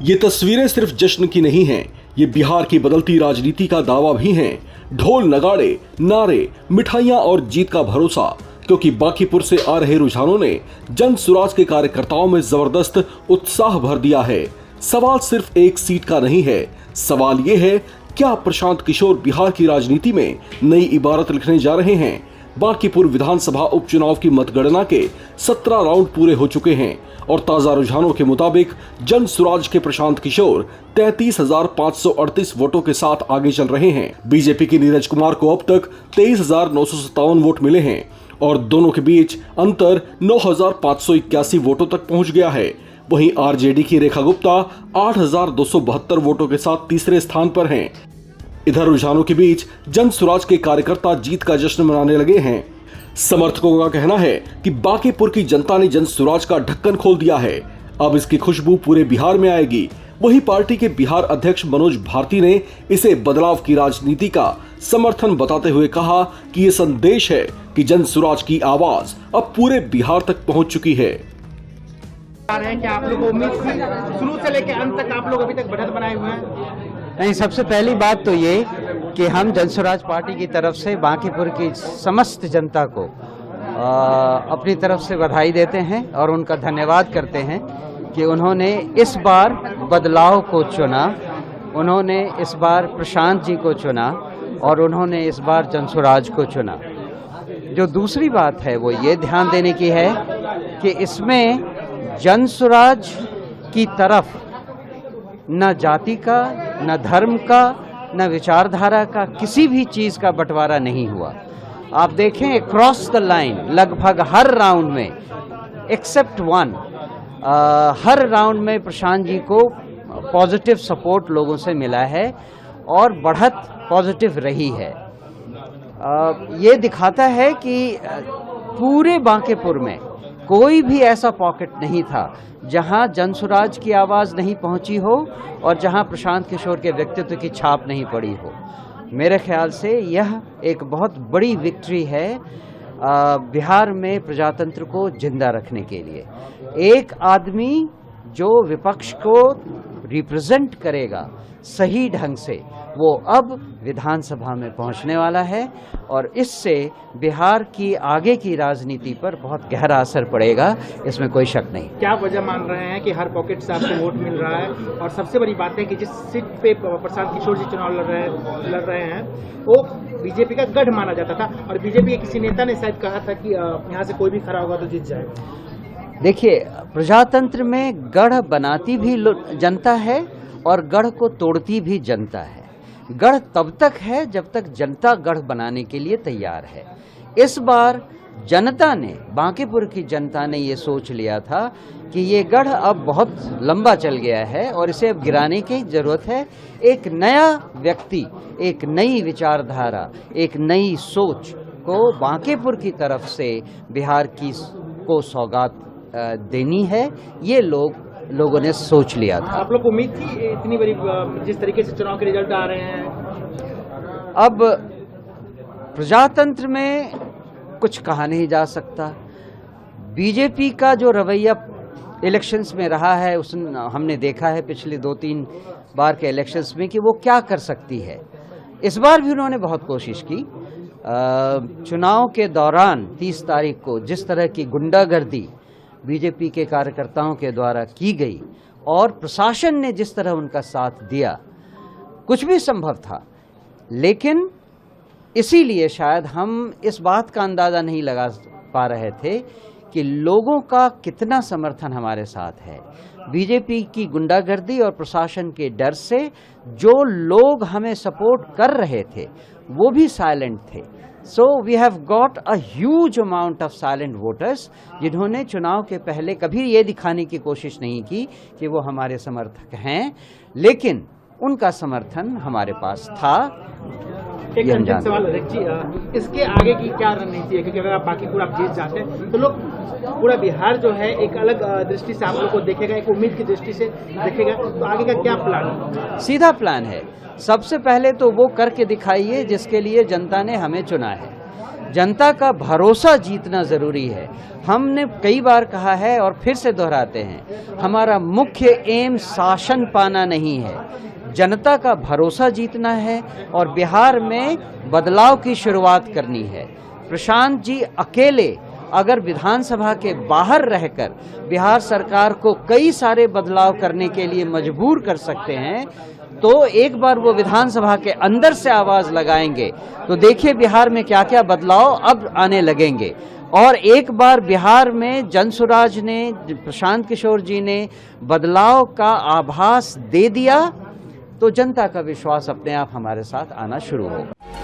ये तस्वीरें सिर्फ जश्न की नहीं हैं, ये बिहार की बदलती राजनीति का दावा भी हैं। ढोल नगाड़े, नारे, मिठाइयां और जीत का भरोसा, क्योंकि बांकीपुर से आ रहे रुझानों ने जन सुराज के कार्यकर्ताओं में जबरदस्त उत्साह भर दिया है। सवाल सिर्फ एक सीट का नहीं है, सवाल ये है क्या प्रशांत किशोर बिहार की राजनीति में नई इबारत लिखने जा रहे हैं। बांकीपुर विधानसभा उपचुनाव की मतगणना के 17 राउंड पूरे हो चुके हैं और ताजा रुझानों के मुताबिक जन सुराज के प्रशांत किशोर 33,538 वोटों के साथ आगे चल रहे हैं। बीजेपी के नीरज कुमार को अब तक 23,957 वोट मिले हैं और दोनों के बीच अंतर 9,581 वोटों तक पहुंच गया है। वहीं आरजेडी की रेखा गुप्ता 8,272 वोटों के साथ तीसरे स्थान पर हैं। इधर रुझानों के बीच जन सुराज के कार्यकर्ता जीत का जश्न मनाने लगे हैं। समर्थकों का कहना है कि बांकीपुर की जनता ने जन सुराज का ढक्कन खोल दिया है, अब इसकी खुशबू पूरे बिहार में आएगी। वहीं पार्टी के बिहार अध्यक्ष मनोज भारती ने इसे बदलाव की राजनीति का समर्थन बताते हुए कहा कि ये संदेश है कि जन सुराज की आवाज अब पूरे बिहार तक पहुंच चुकी है। क्या आप लोग को उम्मीद थी शुरू से लेकर अंत तक आप लोग अभी तक बढ़त बनाए हुए हैं? नहीं, सबसे पहली बात तो ये कि हम जन सुराज पार्टी की तरफ से बांकीपुर की समस्त जनता को अपनी तरफ से बधाई देते हैं और उनका धन्यवाद करते हैं कि उन्होंने इस बार बदलाव को चुना, उन्होंने इस बार प्रशांत जी को चुना और उन्होंने इस बार जन सुराज को चुना। जो दूसरी बात है वो ये ध्यान देने की है कि इसमें जन सुराज की तरफ न जाति का, न धर्म का, न विचारधारा का किसी भी चीज़ का बंटवारा नहीं हुआ। आप देखें क्रॉस द लाइन लगभग हर राउंड में एक्सेप्ट वन, हर राउंड में प्रशांत जी को पॉजिटिव सपोर्ट लोगों से मिला है और बढ़त पॉजिटिव रही है। ये दिखाता है कि पूरे बांकीपुर में कोई भी ऐसा पॉकेट नहीं था जहां जन सुराज की आवाज़ नहीं पहुंची हो और जहां प्रशांत किशोर के व्यक्तित्व की छाप नहीं पड़ी हो। मेरे ख्याल से यह एक बहुत बड़ी विक्ट्री है बिहार में प्रजातंत्र को जिंदा रखने के लिए। एक आदमी जो विपक्ष को रिप्रेजेंट करेगा सही ढंग से, वो अब विधानसभा में पहुंचने वाला है और इससे बिहार की आगे की राजनीति पर बहुत गहरा असर पड़ेगा, इसमें कोई शक नहीं। क्या वजह मान रहे हैं कि हर पॉकेट से आपको वोट मिल रहा है? और सबसे बड़ी बात है कि जिस सीट पे प्रशांत किशोर जी चुनाव लड़ रहे हैं वो बीजेपी का गढ़ माना जाता था और बीजेपी के किसी नेता ने शायद कहा था कि यहाँ से कोई भी खड़ा होगा तो जीत जाएगा। देखिए, प्रजातंत्र में गढ़ बनाती भी जनता है और गढ़ को तोड़ती भी जनता है। गढ़ तब तक है जब तक जनता गढ़ बनाने के लिए तैयार है। इस बार जनता ने, बांकीपुर की जनता ने ये सोच लिया था कि ये गढ़ अब बहुत लंबा चल गया है और इसे अब गिराने की जरूरत है। एक नया व्यक्ति, एक नई विचारधारा, एक नई सोच को बांकीपुर की तरफ से बिहार की को सौगात देनी है, ये लोगों ने सोच लिया था। आप लोग को उम्मीद थी इतनी बड़ी, जिस तरीके से चुनाव के रिजल्ट आ रहे हैं? अब प्रजातंत्र में कुछ कहा नहीं जा सकता। बीजेपी का जो रवैया इलेक्शंस में रहा है हमने देखा है पिछले 2-3 बार के इलेक्शंस में कि वो क्या कर सकती है। इस बार भी उन्होंने बहुत कोशिश की। चुनाव के दौरान 30 तारीख को जिस तरह की गुंडागर्दी बीजेपी के कार्यकर्ताओं के द्वारा की गई और प्रशासन ने जिस तरह उनका साथ दिया, कुछ भी संभव था। लेकिन इसीलिए शायद हम इस बात का अंदाज़ा नहीं लगा पा रहे थे कि लोगों का कितना समर्थन हमारे साथ है। बीजेपी की गुंडागर्दी और प्रशासन के डर से जो लोग हमें सपोर्ट कर रहे थे वो भी साइलेंट थे। So we have got a huge amount of silent voters जिन्होंने चुनाव के पहले कभी ये दिखाने की कोशिश नहीं की कि वो हमारे समर्थक हैं, लेकिन उनका समर्थन हमारे पास था। एक अंतिम सवाल जी, इसके आगे की क्या रणनीति है? क्योंकि अगर आप बांकीपुर आप जीत जाते हैं तो लोग पूरा बिहार जो है एक अलग दृष्टि से आप लोग को देखेगा, एक उम्मीद की दृष्टि से देखेगा, तो आगे का क्या प्लान? सीधा प्लान है। सबसे पहले तो वो करके दिखाइए जिसके लिए जनता ने हमें चुना है। जनता का भरोसा जीतना ज़रूरी है। हमने कई बार कहा है और फिर से दोहराते हैं, हमारा मुख्य एम शासन पाना नहीं है, जनता का भरोसा जीतना है और बिहार में बदलाव की शुरुआत करनी है। प्रशांत जी अकेले अगर विधानसभा के बाहर रहकर बिहार सरकार को कई सारे बदलाव करने के लिए मजबूर कर सकते हैं, तो एक बार वो विधानसभा के अंदर से आवाज लगाएंगे तो देखिए बिहार में क्या क्या बदलाव अब आने लगेंगे। और एक बार बिहार में जनसुराज ने, प्रशांत किशोर जी ने बदलाव का आभास दे दिया तो जनता का विश्वास अपने आप हमारे साथ आना शुरू होगा।